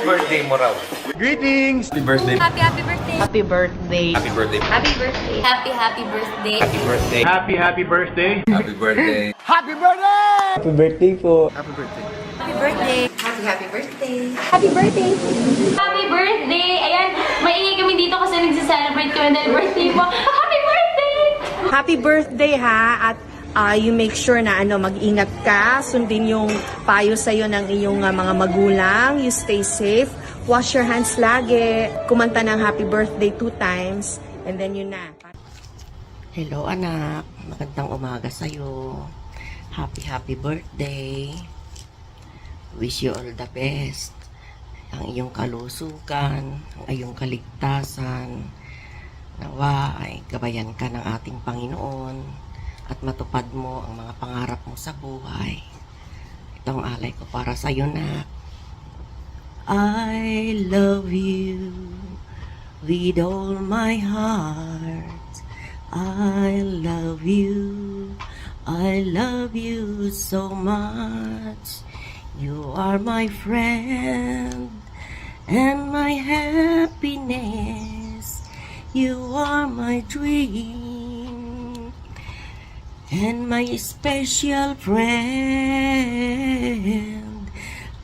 birthday mo raw. Greetings! Happy birthday. Happy birthday. Happy birthday. Happy birthday. Happy birthday. Happy birthday. Happy birthday. Happy birthday! Happy birthday. Happy birthday! Happy birthday po. Happy birthday! Happy birthday. Happy birthday. Happy birthday. Happy birthday! Ayan, maingay kami dito kasi nagsa-celebrate kami dahil birthday mo. Happy birthday! Happy birthday ha, at you make sure na mag-ingat ka, sundin yung payo sa'yo ng iyong mga magulang, you stay safe, wash your hands lagi, kumanta ng happy birthday 2 times, and then yun na. Hello anak, magandang umaga sa'yo. Happy birthday. Wish you all the best. Ang iyong kalusugan, ang iyong kaligtasan, nawa ay gabayan ka ng ating Panginoon at matupad mo ang mga pangarap mo sa buhay. Itong alay ko para sa iyo na I love you with all my heart. I love you so much. You are my friend and my happiness. You are my dream and my special friend.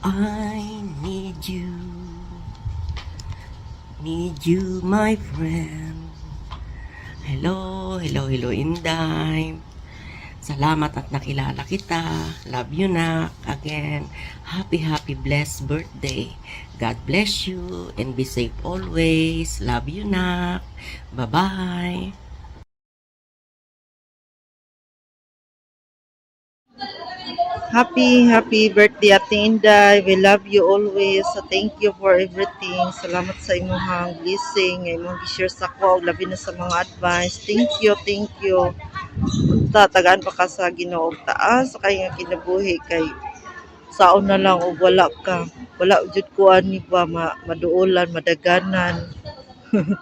I need you, my friend. Hello, Inday. Salamat at nakilala kita. Love you na. Again, happy blessed birthday. God bless you and be safe always. Love you na. Bye-bye. Happy birthday, Ate Inday. We love you always. So thank you for everything. Salamat sa imong blessing, imong gi-share sa ko, labi na sa mga advice. Thank you. Tagaan pa ka sa Ginoo og taas kay nga kinabuhi kay saon na lang og wala jud ko ani ba maduolan, madaganan.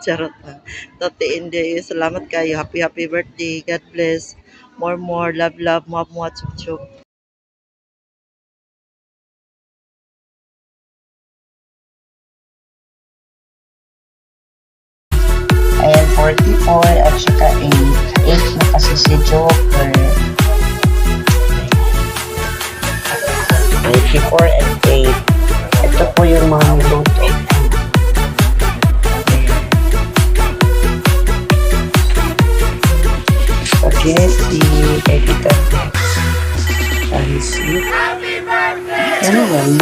Charot lang. Ate Inday, salamat kayo. Happy birthday. God bless. More love, mwah, chup. Ayan, 44 at saka 8. 8 na kasi si Joker. 44 and 8. Ito po yung mga niluto. Spaghetti, eggplant, pancit. Happy birthday! Ano yan?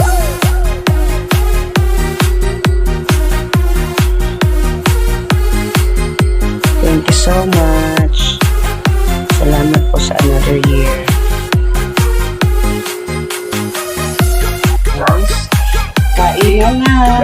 Thank you so much. Salamat po sa another year. Guys, kain na.